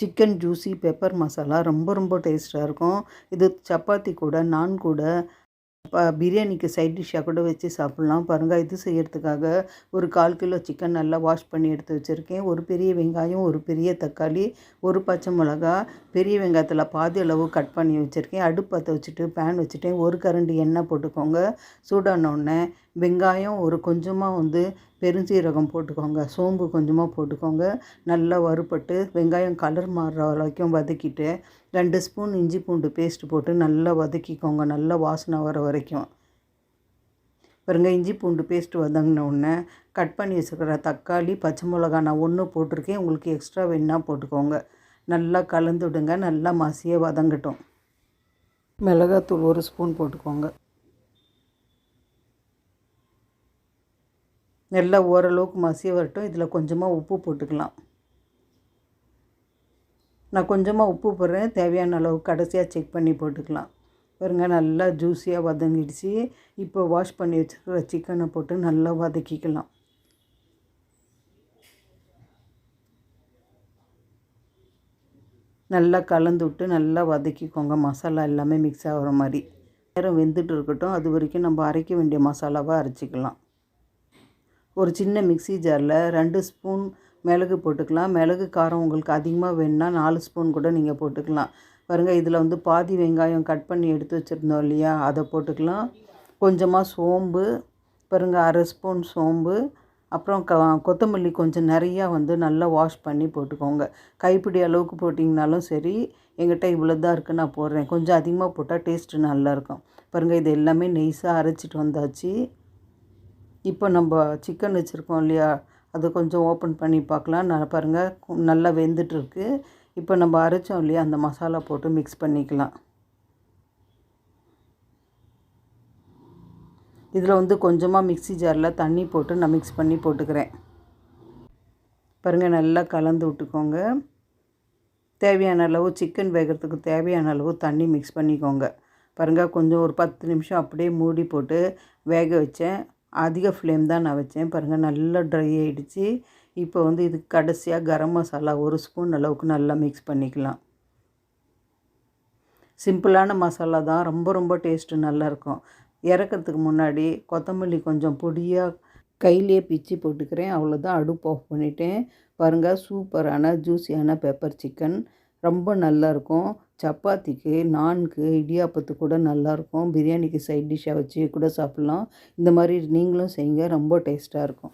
Chicken juicy pepper masala ரொம்ப டேஸ்ட்டாக இருக்கும். இது சப்பாத்தி கூட, நான் கூட, பிரியாணிக்கு சைட் டிஷ்ஷாக கூட வச்சு சாப்பிட்லாம். பாருங்கள், இது செய்கிறதுக்காக ஒரு 1/4 கிலோ சிக்கன் நல்லா வாஷ் பண்ணி எடுத்து வச்சுருக்கேன். ஒரு பெரிய வெங்காயம், ஒரு பெரிய தக்காளி, ஒரு பச்சை மிளகா, பெரிய வெங்காயத்தில் பாதி அளவு கட் பண்ணி வச்சுருக்கேன். அடுப்பு பற்ற வச்சுட்டு பேன் வச்சுட்டேன். ஒரு கரண்டி எண்ணெய் போட்டுக்கோங்க. சூடானோடனே வெங்காயம் கொஞ்சமாக பெருஞ்சீரகம் போட்டுக்கோங்க. சோம்பு கொஞ்சமாக போட்டுக்கோங்க. நல்லா வறுபட்டு வெங்காயம் கலர் மாறுற வரைக்கும் வதக்கிட்டு 2 ஸ்பூன் இஞ்சி பூண்டு பேஸ்ட்டு போட்டு நல்லா வதக்கிக்கோங்க. நல்லா வாசனை வர வரைக்கும். பாருங்க, இஞ்சி பூண்டு பேஸ்ட்டு வதங்கினோடனே கட் பண்ணி வச்சுக்கிற தக்காளி, பச்சை மிளகா நான் 1 போட்டிருக்கேன். உங்களுக்கு எக்ஸ்ட்ரா வேணுன்னா போட்டுக்கோங்க. நல்லா கலந்து விடுங்க. நல்லா மசிய வதங்கட்டும். மிளகாத்தூள் 1 ஸ்பூன் போட்டுக்கோங்க. நல்லா ஓரளவுக்கு மசிய வரட்டும். இதில் கொஞ்சமாக உப்பு போட்டுக்கலாம். நான் கொஞ்சமாக உப்பு போடுறேன். தேவையான அளவு கடைசியாக செக் பண்ணி போட்டுக்கலாம். பாருங்க, நல்லா ஜூஸியாக வதங்கிடுச்சு. இப்போ வாஷ் பண்ணி வச்சுருக்கிற சிக்கனை போட்டு நல்லா வதக்கிக்கலாம். நல்லா கலந்து விட்டு நல்லா வதக்கிக்கோங்க. மசாலா எல்லாமே மிக்ஸ் ஆகிற மாதிரி. நேரம் வெந்துட்டு இருக்கட்டும். அது வரைக்கும் நம்ம அரைக்க வேண்டிய மசாலாவை அரைச்சிக்கலாம். ஒரு சின்ன மிக்ஸி ஜாரில் 2 ஸ்பூன் மிளகு போட்டுக்கலாம். மிளகு காரம் உங்களுக்கு அதிகமாக வேணுன்னா 4 ஸ்பூன் கூட நீங்கள் போட்டுக்கலாம். பாருங்கள், இதில் பாதி வெங்காயம் கட் பண்ணி எடுத்து வச்சுருந்தோம் இல்லையா, அதை போட்டுக்கலாம். கொஞ்சமாக சோம்பு, பாருங்கள் 1/2 ஸ்பூன் சோம்பு, அப்புறம் கொத்தமல்லி கொஞ்சம் நிறையா நல்லா வாஷ் பண்ணி போட்டுக்கோங்க. கைப்பிடி அளவுக்கு போட்டிங்கனாலும் சரி. எங்கிட்ட இவ்வளோ தான் இருக்குது, நான் போடுறேன். கொஞ்சம் அதிகமாக போட்டால் டேஸ்ட்டு நல்லாயிருக்கும். பாருங்கள், இது எல்லாமே நெய்ஸாக அரைச்சிட்டு வந்தாச்சு. இப்போ நம்ம சிக்கன் வச்சுருக்கோம் இல்லையா, அதை கொஞ்சம் ஓப்பன் பண்ணி பார்க்கலாம். பாருங்கள், நல்லா வெந்துட்டுருக்கு. இப்போ நம்ம அரைச்சோம் இல்லையா, அந்த மசாலா போட்டு மிக்ஸ் பண்ணிக்கலாம். இதில் கொஞ்சமாக மிக்ஸி ஜாரில் தண்ணி போட்டு நான் மிக்ஸ் பண்ணி போட்டுக்கிறேன். பாருங்கள், நல்லா கலந்து விட்டுக்கோங்க. தேவையான அளவு சிக்கன் வேகிறதுக்கு தேவையான அளவு தண்ணி மிக்ஸ் பண்ணிக்கோங்க. பாருங்கள், கொஞ்சம் ஒரு 10 நிமிஷம் அப்படியே மூடி போட்டு வேக வச்சேன். அதிக ஃப்ளேம் தான் நான் வச்சேன். பாருங்கள், நல்லா ட்ரை ஆகிடுச்சு. இப்போ இதுக்கு கடைசியாக கரம் மசாலா 1 ஸ்பூன் அளவுக்கு நல்லா மிக்ஸ் பண்ணிக்கலாம். சிம்பிளான மசாலா தான். ரொம்ப டேஸ்ட்டு நல்லாயிருக்கும். இறக்கிறதுக்கு முன்னாடி கொத்தமல்லி கொஞ்சம் பொடியாக கையிலே பிச்சு போட்டுக்கிறேன். அவ்வளோதான். அடுப்பு ஆஃப் பண்ணிட்டேன். பாருங்கள், சூப்பரான ஜூஸியான பெப்பர் சிக்கன் ரொம்ப நல்லாயிருக்கும். சப்பாத்திக்கு, நான்கு, இடியாப்பத்துக்கு கூட நல்லாயிருக்கும். பிரியாணிக்கு சைட் டிஷ்ஷாக வச்சு கூட சாப்பிட்லாம். இந்த மாதிரி நீங்களும் செய்யுங்க. ரொம்ப டேஸ்ட்டாக இருக்கும்.